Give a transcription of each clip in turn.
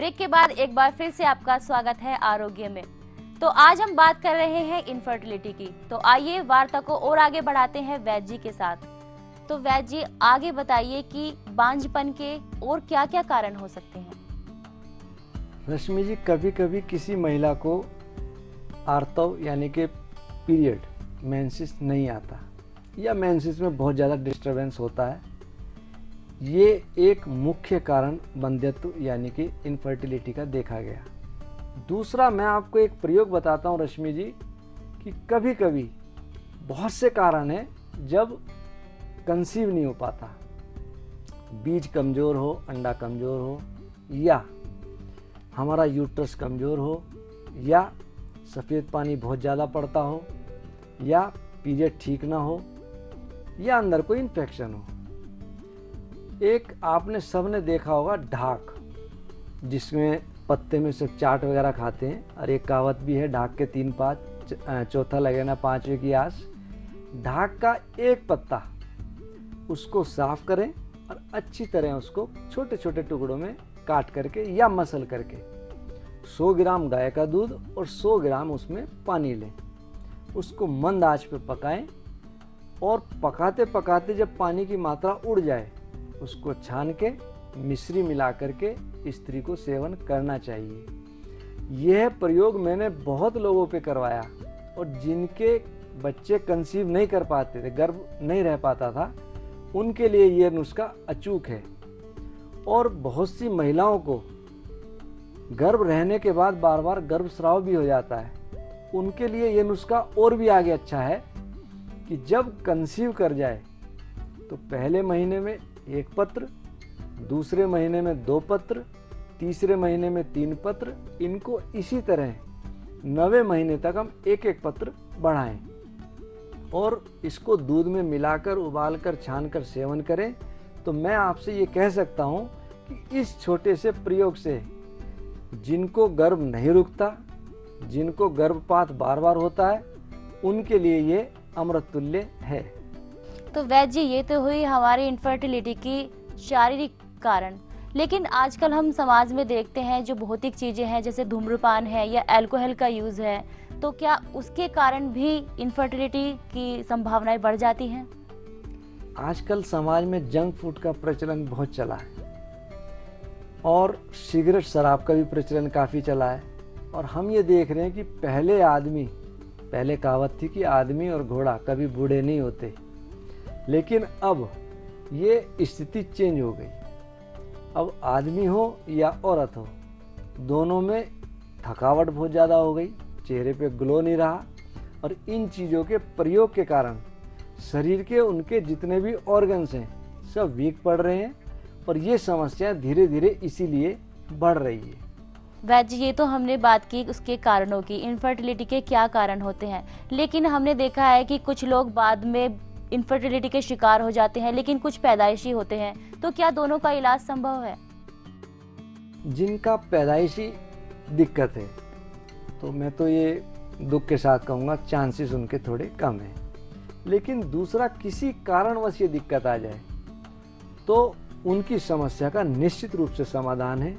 Break के बाद एक बार फिर से आपका स्वागत है आरोग्य में। तो आज हम बात कर रहे हैं इनफर्टिलिटी की। तो आइए वार्ता को और आगे बढ़ाते हैं वैद्य जी के साथ। तो वैद्य जी आगे बताइए कि बांझपन के और क्या क्या कारण हो सकते हैं। रश्मि जी, कभी कभी किसी महिला को आर्तव यानी कि पीरियड मेंसेस नहीं आता या मेंसेस में बहुत ज़्यादा डिस्टरबेंस होता है। ये एक मुख्य कारण वंध्यत्व यानी कि इनफर्टिलिटी का देखा गया। दूसरा, मैं आपको एक प्रयोग बताता हूँ रश्मि जी कि कभी कभी बहुत से कारण हैं जब कंसीव नहीं हो पाता। बीज कमज़ोर हो, अंडा कमज़ोर हो, या हमारा यूट्रस कमज़ोर हो, या सफ़ेद पानी बहुत ज़्यादा पड़ता हो, या पीरियड ठीक ना हो, या अंदर कोई इन्फेक्शन हो। एक आपने सबने देखा होगा ढाक, जिसमें पत्ते में से चाट वगैरह खाते हैं, और एक कहावत भी है ढाक के 3 पात चौथा लगे ना पांचवे की आस। ढाक का एक पत्ता उसको साफ करें और अच्छी तरह उसको छोटे छोटे टुकड़ों में काट करके या मसल करके 100 ग्राम गाय का दूध और 100 ग्राम उसमें पानी लें। उसको मंद आंच पे पकाएं और पकाते पकाते जब पानी की मात्रा उड़ जाए उसको छान के मिश्री मिला करके स्त्री को सेवन करना चाहिए। यह प्रयोग मैंने बहुत लोगों पे करवाया और जिनके बच्चे कंसीव नहीं कर पाते थे, गर्भ नहीं रह पाता था, उनके लिए यह नुस्खा अचूक है। और बहुत सी महिलाओं को गर्भ रहने के बाद बार बार गर्भस्राव भी हो जाता है, उनके लिए यह नुस्खा और भी आगे अच्छा है कि जब कंसीव कर जाए तो पहले महीने में 1 पत्र, दूसरे महीने में 2 पत्र, तीसरे महीने में 3 पत्र, इनको इसी तरह 9वें महीने तक हम 1-1 पत्र बढ़ाएं और इसको दूध में मिलाकर उबालकर छानकर सेवन करें। तो मैं आपसे ये कह सकता हूँ कि इस छोटे से प्रयोग से जिनको गर्भ नहीं रुकता, जिनको गर्भपात बार बार होता है, उनके लिए ये अमृत तुल्य है। तो वैद्य जी ये तो हुई हमारी इनफर्टिलिटी की शारीरिक कारण, लेकिन आजकल हम समाज में देखते हैं जो भौतिक चीजें हैं जैसे धूम्रपान है या अल्कोहल का यूज है, तो क्या उसके कारण भी इनफर्टिलिटी की संभावनाएं बढ़ जाती हैं? आजकल समाज में जंक फूड का प्रचलन बहुत चला है और सिगरेट शराब का भी प्रचलन काफ़ी चला है। और हम ये देख रहे हैं कि पहले कहावत थी कि आदमी और घोड़ा कभी बूढ़े नहीं होते, लेकिन अब ये स्थिति चेंज हो गई। अब आदमी हो या औरत हो, दोनों में थकावट बहुत ज़्यादा हो गई, चेहरे पे ग्लो नहीं रहा, और इन चीज़ों के प्रयोग के कारण शरीर के उनके जितने भी ऑर्गन्स हैं सब वीक पड़ रहे हैं और ये समस्या धीरे धीरे इसीलिए बढ़ रही है। वैद्य ये तो हमने बात की उसके कारणों की, इनफर्टिलिटी के क्या कारण होते हैं, लेकिन हमने देखा है कि कुछ लोग बाद में इनफर्टिलिटी के शिकार हो जाते हैं, लेकिन कुछ पैदाइशी होते हैं। तो क्या दोनों का इलाज संभव है? जिनका पैदाइशी दिक्कत है तो मैं तो ये दुख के साथ कहूँगा चांसेस उनके थोड़े कम हैं, लेकिन दूसरा किसी कारणवश ये दिक्कत आ जाए तो उनकी समस्या का निश्चित रूप से समाधान है।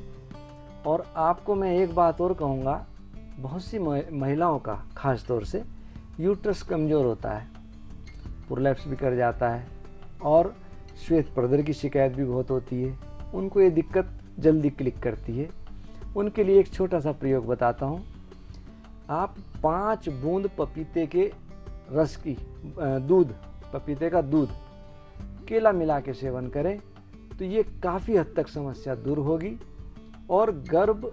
और आपको मैं एक बात और कहूँगा, बहुत सी महिलाओं का खास तौर से यूट्रस कमज़ोर होता है, प्रोलैप्स भी कर जाता है और श्वेत प्रदर की शिकायत भी बहुत होती है। उनको ये दिक्कत जल्दी क्लिक करती है। उनके लिए एक छोटा सा प्रयोग बताता हूँ। आप 5 बूंद पपीते के रस की पपीते का दूध केला मिला के सेवन करें तो ये काफ़ी हद तक समस्या दूर होगी। और गर्भ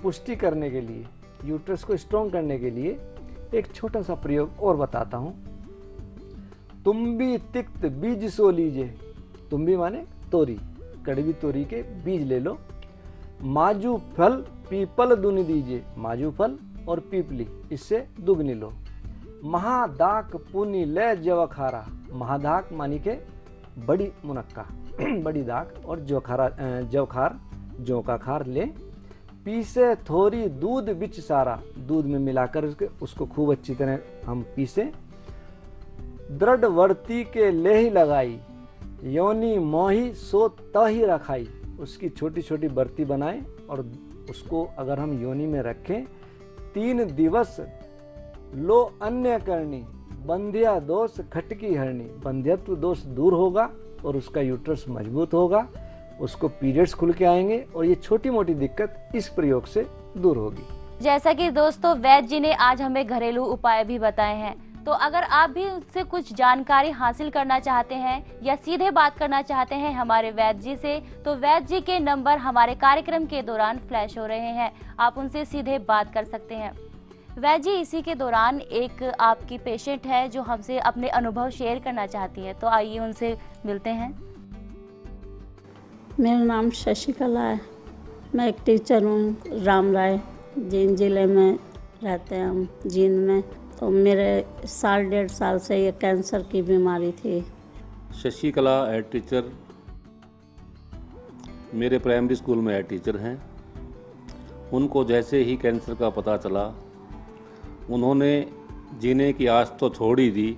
पुष्टि करने के लिए, यूट्रस को स्ट्रॉन्ग करने के लिए एक छोटा सा प्रयोग और बताता हूँ। तुम्बी तिक्त बीज सो लीजिए, तुम्बी माने तोरी, कड़वी तोरी के बीज ले लो। माजू फल पीपल दुनि दीजिए, माजू फल और पीपली इससे दुगनी लो। महादाक पुनि ले जवखारा, महादाक मानी के बड़ी मुनक्का बड़ी दाक, और जवखार जौ का खार ले। पीसे थोड़ी दूध बिच सारा, दूध में मिलाकर उसको खूब अच्छी तरह हम पीसे। दृढ़ वर्ती के ले ही लगाई, योनि मोही सो तही रखाई, उसकी छोटी छोटी बर्ती बनाएं और उसको अगर हम योनि में रखें 3 दिवस लो अन्य करनी बंध्या दोष खटकी हरणी, बंध्यत्व दोष दूर होगा और उसका यूट्रस मजबूत होगा, उसको पीरियड्स खुल के आएंगे और ये छोटी मोटी दिक्कत इस प्रयोग से दूर होगी। जैसा कि दोस्तों वैद्य जी ने आज हमें घरेलू उपाय भी बताए हैं, तो अगर आप भी उससे कुछ जानकारी हासिल करना चाहते हैं या सीधे बात करना चाहते हैं हमारे वैद्य जी से, तो वैद्य जी के नंबर हमारे कार्यक्रम के दौरान फ्लैश हो रहे हैं, आप उनसे सीधे बात कर सकते हैं। वैद्य जी, इसी के दौरान एक आपकी पेशेंट है जो हमसे अपने अनुभव शेयर करना चाहती है, तो आइए उनसे मिलते हैं। मेरा नाम शशिकला है, मैं एक टीचर हूँ। राम राय जींद ज़िले में रहते हैं हम, जींद में। तो मेरे 1.5 साल से ये कैंसर की बीमारी थी। शशिकला हेड टीचर, मेरे प्राइमरी स्कूल में हेड टीचर हैं। उनको जैसे ही कैंसर का पता चला, उन्होंने जीने की आस तो छोड़ ही दी,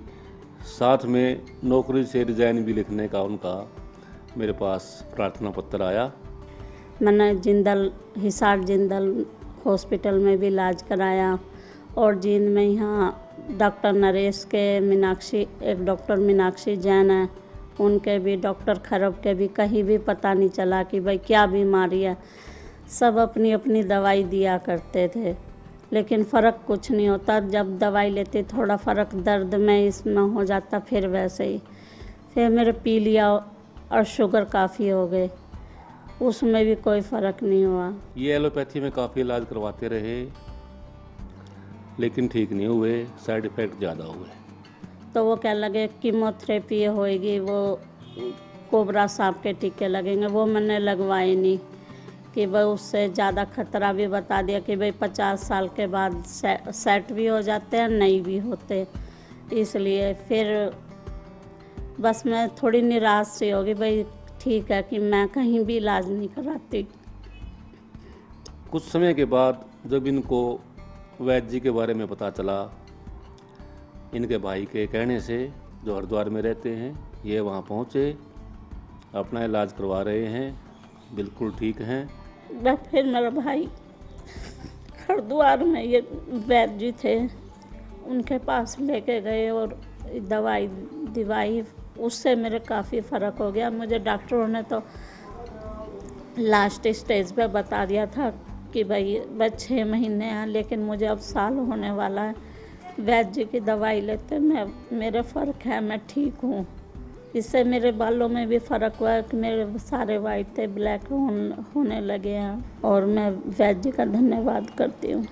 साथ में नौकरी से रिज़ाइन भी लिखने का उनका मेरे पास प्रार्थना पत्र आया। मैंने हिसार जिंदल हॉस्पिटल में भी इलाज कराया और जींद में यहाँ डॉक्टर नरेश के एक डॉक्टर मीनाक्षी जैन है, उनके भी, डॉक्टर खरब के भी, कहीं भी पता नहीं चला कि भाई क्या बीमारी है। सब अपनी अपनी दवाई दिया करते थे, लेकिन फ़र्क कुछ नहीं होता। जब दवाई लेते थोड़ा फ़र्क दर्द में इसमें हो जाता, फिर वैसे ही। फिर मेरे पी लिया और शुगर काफ़ी हो गए, उसमें भी कोई फ़र्क नहीं हुआ। ये एलोपैथी में काफ़ी इलाज करवाते रहे, लेकिन ठीक नहीं हुए, साइड इफ़ेक्ट ज़्यादा हुए। तो वो क्या लगे कीमोथेरेपी होएगी, वो कोबरा सांप के टीके लगेंगे, वो मैंने लगवाए नहीं कि भाई उससे ज़्यादा खतरा भी बता दिया कि भाई 50 साल के बाद सेट भी हो जाते हैं, नहीं भी होते। इसलिए फिर बस मैं थोड़ी निराश सी होगी, भाई ठीक है कि मैं कहीं भी इलाज नहीं कराती। कुछ समय के बाद जब इनको वैद्य जी के बारे में पता चला, इनके भाई के कहने से, जो हरिद्वार में रहते हैं, ये वहाँ पहुँचे, अपना इलाज करवा रहे हैं, बिल्कुल ठीक हैं। फिर मेरा भाई हरिद्वार में ये वैद्य जी थे, उनके पास लेके गए और दवाई दिवाई, उससे मेरे काफ़ी फ़र्क हो गया। मुझे डॉक्टरों ने तो लास्ट स्टेज पे बता दिया था कि भाई बस 6 महीने हैं, लेकिन मुझे अब साल होने वाला है। वैद्य जी की दवाई लेते मेरे फ़र्क है, मैं ठीक हूँ। इससे मेरे बालों में भी फ़र्क हुआ है कि मेरे सारे वाइट थे ब्लैक होने लगे हैं, और मैं वैद्य जी का धन्यवाद करती हूँ।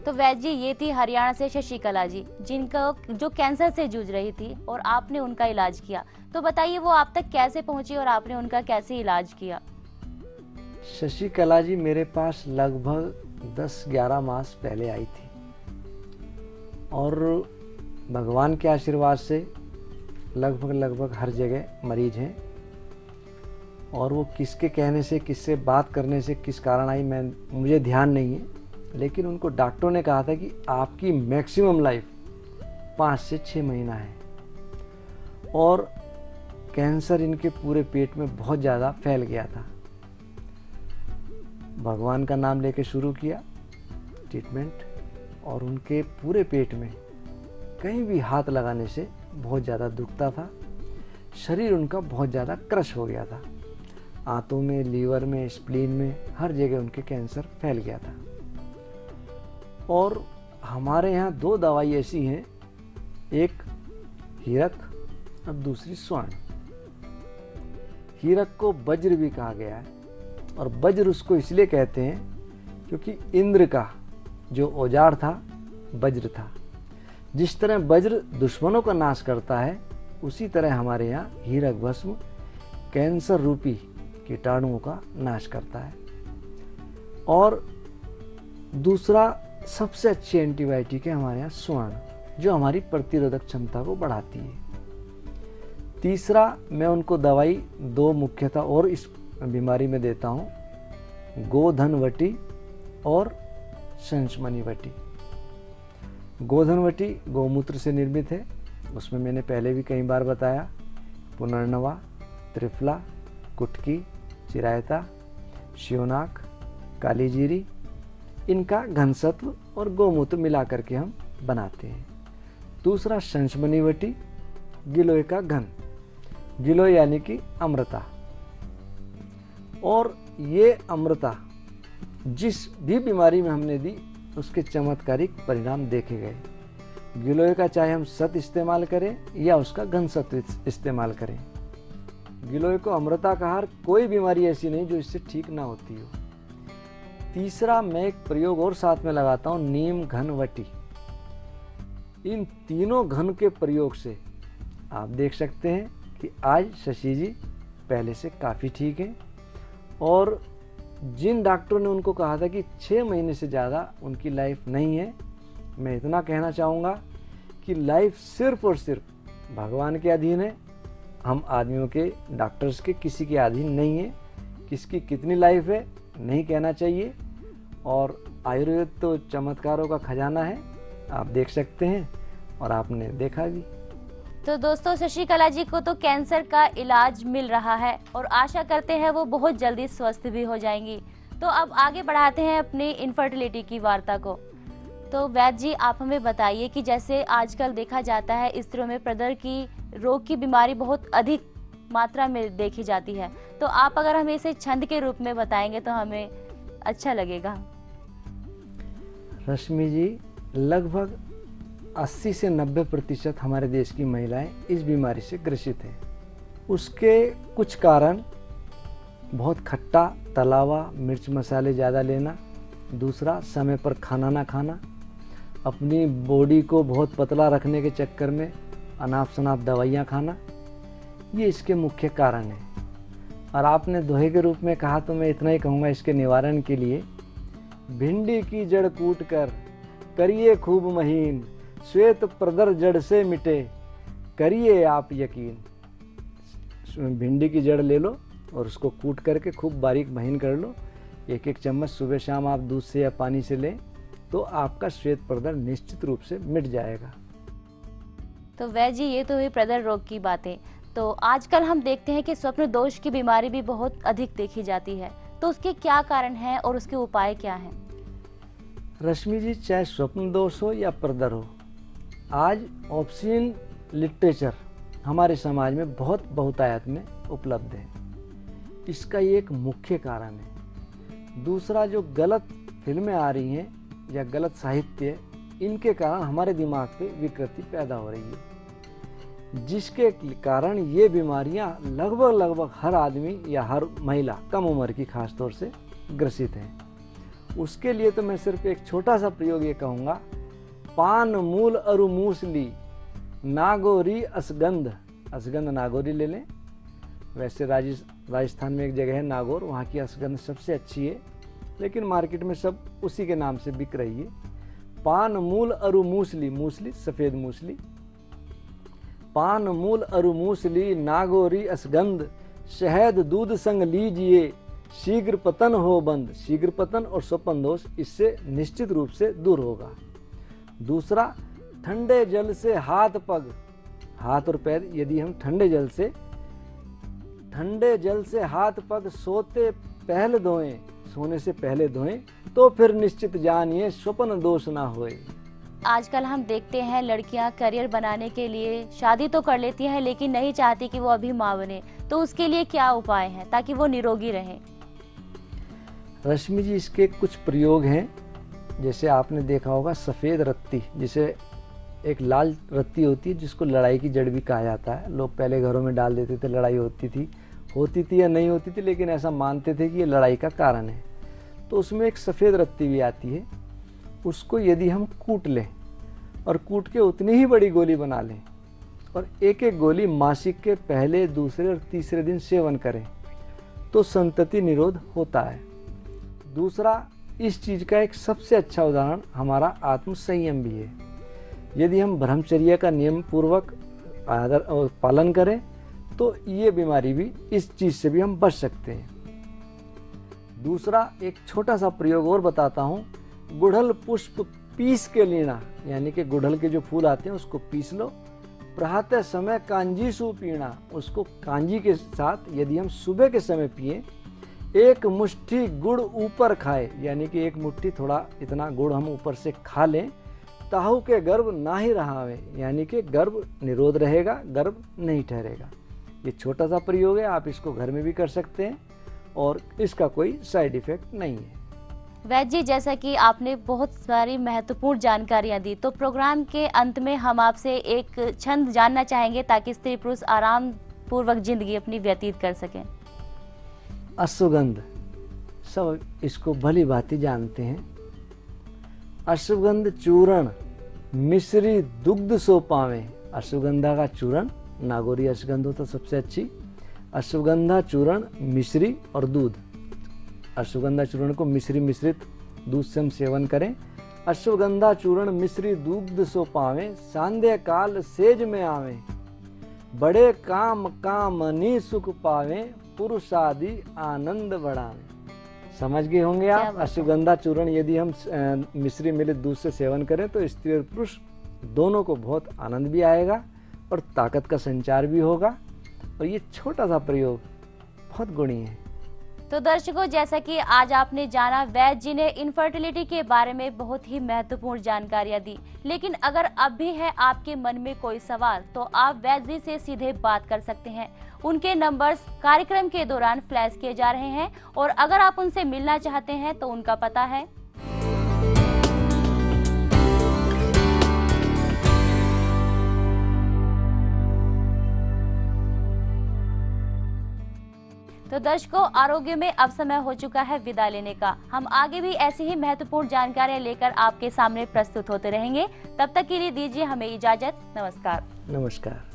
तो वैद्य जी, ये थी हरियाणा से शशिकला जी, जिनका जो कैंसर से जूझ रही थी और आपने उनका इलाज किया। तो बताइए वो आप तक कैसे पहुंची और आपने उनका कैसे इलाज किया? शशिकला जी मेरे पास लगभग 10-11 मास पहले आई थी और भगवान के आशीर्वाद से लगभग हर जगह मरीज हैं। और वो किसके कहने से, किससे बात करने से, किस कारण आई मुझे ध्यान नहीं है, लेकिन उनको डॉक्टरों ने कहा था कि आपकी मैक्सिमम लाइफ 5 से 6 महीना है। और कैंसर इनके पूरे पेट में बहुत ज़्यादा फैल गया था। भगवान का नाम लेके शुरू किया ट्रीटमेंट, और उनके पूरे पेट में कहीं भी हाथ लगाने से बहुत ज़्यादा दुखता था। शरीर उनका बहुत ज़्यादा क्रश हो गया था, आंतों में, लीवर में, स्प्लीन में, हर जगह उनके कैंसर फैल गया था। और हमारे यहाँ 2 दवाई ऐसी हैं, एक हीरक और दूसरी स्वर्ण। हीरक को वज्र भी कहा गया है, और वज्र उसको इसलिए कहते हैं क्योंकि इंद्र का जो औजार था वज्र था। जिस तरह वज्र दुश्मनों का नाश करता है, उसी तरह हमारे यहाँ हीरक भस्म कैंसर रूपी कीटाणुओं का नाश करता है। और दूसरा सबसे अच्छी एंटीबायोटिक है हमारे यहाँ स्वर्ण, जो हमारी प्रतिरोधक क्षमता को बढ़ाती है। तीसरा मैं उनको दवाई 2 मुख्यतः और इस बीमारी में देता हूँ, गोधनवटी और शंशमणिवटी। गोधनवटी गौमूत्र से निर्मित है, उसमें मैंने पहले भी कई बार बताया। पुनर्नवा, त्रिफला, कुटकी, चिरायता, शिवनाक, काली जीरी, इनका घनसत्व और गौमूत्र मिला करके हम बनाते हैं। दूसरा शंशमनी वटी, गिलोय का घन, गिलोय यानी कि अमृता। और ये अमृता जिस भी बीमारी में हमने दी उसके चमत्कारिक परिणाम देखे गए। गिलोय का चाहे हम सत इस्तेमाल करें या उसका घन सत्व इस्तेमाल करें, गिलोय को अमृता का आहार, कोई बीमारी ऐसी नहीं जो इससे ठीक ना होती हो। तीसरा मैं एक प्रयोग और साथ में लगाता हूँ, नीम घन वटी। इन तीनों घन के प्रयोग से आप देख सकते हैं कि आज शशि जी पहले से काफ़ी ठीक हैं। और जिन डॉक्टरों ने उनको कहा था कि 6 महीने से ज़्यादा उनकी लाइफ नहीं है, मैं इतना कहना चाहूँगा कि लाइफ सिर्फ और सिर्फ भगवान के अधीन है। हम आदमियों के, डॉक्टर्स के, किसी के अधीन नहीं है। किसकी कितनी लाइफ है नहीं कहना चाहिए। और आयुर्वेद तो चमत्कारों का खजाना है, आप देख सकते हैं और आपने देखा भी। तो दोस्तों, शशिकला जी को तो कैंसर का इलाज मिल रहा है और आशा करते हैं वो बहुत जल्दी स्वस्थ भी हो जाएंगी। तो अब आगे बढ़ाते हैं अपनी इनफर्टिलिटी की वार्ता को। तो वैद्य जी, आप हमें बताइए कि जैसे आजकल देखा जाता है स्त्रियों में प्रदर की रोग की बीमारी बहुत अधिक मात्रा में देखी जाती है, तो आप अगर हमें इसे छंद के रूप में बताएंगे तो हमें अच्छा लगेगा। रश्मि जी, लगभग 80 से 90% हमारे देश की महिलाएं इस बीमारी से ग्रसित हैं। उसके कुछ कारण बहुत खट्टा, तला हुआ, मिर्च मसाले ज़्यादा लेना, दूसरा समय पर खाना ना खाना, अपनी बॉडी को बहुत पतला रखने के चक्कर में अनाप शनाप दवाइयाँ खाना, ये इसके मुख्य कारण हैं। और आपने दोहे के रूप में कहा तो मैं इतना ही कहूँगा इसके निवारण के लिए, भिंडी की जड़ कूट कर करिए खूब महीन, श्वेत प्रदर जड़ से मिटे करिए आप यकीन। भिंडी की जड़ ले लो और उसको कूट करके खूब बारीक महीन कर लो, 1-1 चम्मच सुबह शाम आप दूध से या पानी से लें तो आपका श्वेत प्रदर निश्चित रूप से मिट जाएगा। तो वैद्य जी, ये तो हुई प्रदर रोग की बातें। तो आजकल हम देखते हैं कि स्वप्न दोष की बीमारी भी बहुत अधिक देखी जाती है, तो उसके क्या कारण हैं और उसके उपाय क्या हैं? रश्मि जी, चाहे स्वप्न दोष हो या प्रदर हो, आज ऑब्सीन लिटरेचर हमारे समाज में बहुत बहुतायत में उपलब्ध है। इसका ये एक मुख्य कारण है। दूसरा, जो गलत फिल्में आ रही हैं या गलत साहित्य, इनके कारण हमारे दिमाग पे विकृति पैदा हो रही है, जिसके कारण ये बीमारियां लगभग हर आदमी या हर महिला कम उम्र की खास तौर से ग्रसित हैं। उसके लिए तो मैं सिर्फ एक छोटा सा प्रयोग ये कहूँगा, पान मूल अरु मूसली नागोरी असगंध, असगंध नागौरी ले लें। वैसे राजस्थान में एक जगह है नागौर, वहाँ की असगंध सबसे अच्छी है, लेकिन मार्केट में सब उसी के नाम से बिक रही है। पान मूल अरु मूसली, मूसली सफ़ेद मूसली, पान मूल अरु मूसली नागौरी असगंध, शहद दूध संग लीजिए शीघ्र पतन हो बंद। शीघ्र पतन और स्वप्न दोष इससे निश्चित रूप से दूर होगा। दूसरा, ठंडे जल से हाथ पग, हाथ और पैर यदि हम ठंडे जल से हाथ पग सोते पहले धोएं, सोने से पहले धोएं, तो फिर निश्चित जानिए स्वप्न दोष ना होए। आजकल हम देखते हैं लड़कियां करियर बनाने के लिए शादी तो कर लेती हैं, लेकिन नहीं चाहती कि वो अभी माँ बने, तो उसके लिए क्या उपाय हैं ताकि वो निरोगी रहें? रश्मि जी, इसके कुछ प्रयोग हैं। जैसे आपने देखा होगा सफ़ेद रत्ती, जिसे एक लाल रत्ती होती है जिसको लड़ाई की जड़ भी कहा जाता है। लोग पहले घरों में डाल देते थे, लड़ाई होती थी या नहीं होती थी, लेकिन ऐसा मानते थे कि ये लड़ाई का कारण है। तो उसमें एक सफ़ेद रत्ती भी आती है, उसको यदि हम कूट लें और कूट के उतनी ही बड़ी गोली बना लें और एक एक गोली मासिक के पहले, दूसरे और तीसरे दिन सेवन करें तो संतति निरोध होता है। दूसरा, इस चीज़ का एक सबसे अच्छा उदाहरण हमारा आत्म संयम भी है। यदि हम ब्रह्मचर्य का नियम पूर्वक पालन करें तो ये बीमारी भी, इस चीज़ से भी हम बच सकते हैं। दूसरा, एक छोटा सा प्रयोग और बताता हूँ। गुड़हल पुष्प पीस के लेना, यानी कि गुड़हल के जो फूल आते हैं उसको पीस लो। प्रभाते समय कांजी सु पीना, उसको कांजी के साथ यदि हम सुबह के समय पिए एक मुट्ठी गुड़ ऊपर खाए, यानी कि एक मुट्ठी थोड़ा इतना गुड़ हम ऊपर से खा लें, ताहू के गर्भ ना ही रहावे, यानी कि गर्भ निरोध रहेगा, गर्भ नहीं ठहरेगा। ये छोटा सा प्रयोग है, आप इसको घर में भी कर सकते हैं और इसका कोई साइड इफेक्ट नहीं है। वैद्य जी, जैसा कि आपने बहुत सारी महत्वपूर्ण जानकारियां दी, तो प्रोग्राम के अंत में हम आपसे एक छंद जानना चाहेंगे ताकि स्त्री पुरुष आराम पूर्वक जिंदगी अपनी व्यतीत कर सकें। अश्वगंध, सब इसको भली भांति जानते हैं। अश्वगंध चूर्ण मिश्री दुग्ध सो पावे। अश्वगंधा का चूर्ण, नागौरी अश्वगंध हो तो सबसे अच्छी। अश्वगंधा चूर्ण, मिश्री और दूध। अश्वगंधा चूर्ण को मिश्री मिश्रित दूध से हम सेवन करें। अश्वगंधा चूर्ण मिश्री दुग्ध सो पावे, सांध्य काल सेज में आवे। बड़े काम कामनी सुख पावे, पुरुषादि आनंद बढ़ावे। समझ गए होंगे आप। अश्वगंधा चूर्ण यदि हम मिश्री मिलित दूध से सेवन करें तो स्त्री और पुरुष दोनों को बहुत आनंद भी आएगा और ताकत का संचार भी होगा। और ये छोटा सा प्रयोग बहुत गुणी है। तो दर्शकों, जैसा कि आज आपने जाना, वैद्य जी ने इनफर्टिलिटी के बारे में बहुत ही महत्वपूर्ण जानकारियां दी। लेकिन अगर अब भी है आपके मन में कोई सवाल तो आप वैद्य जी से सीधे बात कर सकते हैं। उनके नंबर्स कार्यक्रम के दौरान फ्लैश किए जा रहे हैं और अगर आप उनसे मिलना चाहते हैं तो उनका पता है तो दर्शकों, आरोग्य में अब समय हो चुका है विदा लेने का। हम आगे भी ऐसी ही महत्वपूर्ण जानकारियां लेकर आपके सामने प्रस्तुत होते रहेंगे। तब तक के लिए दीजिए हमें इजाजत। नमस्कार। नमस्कार।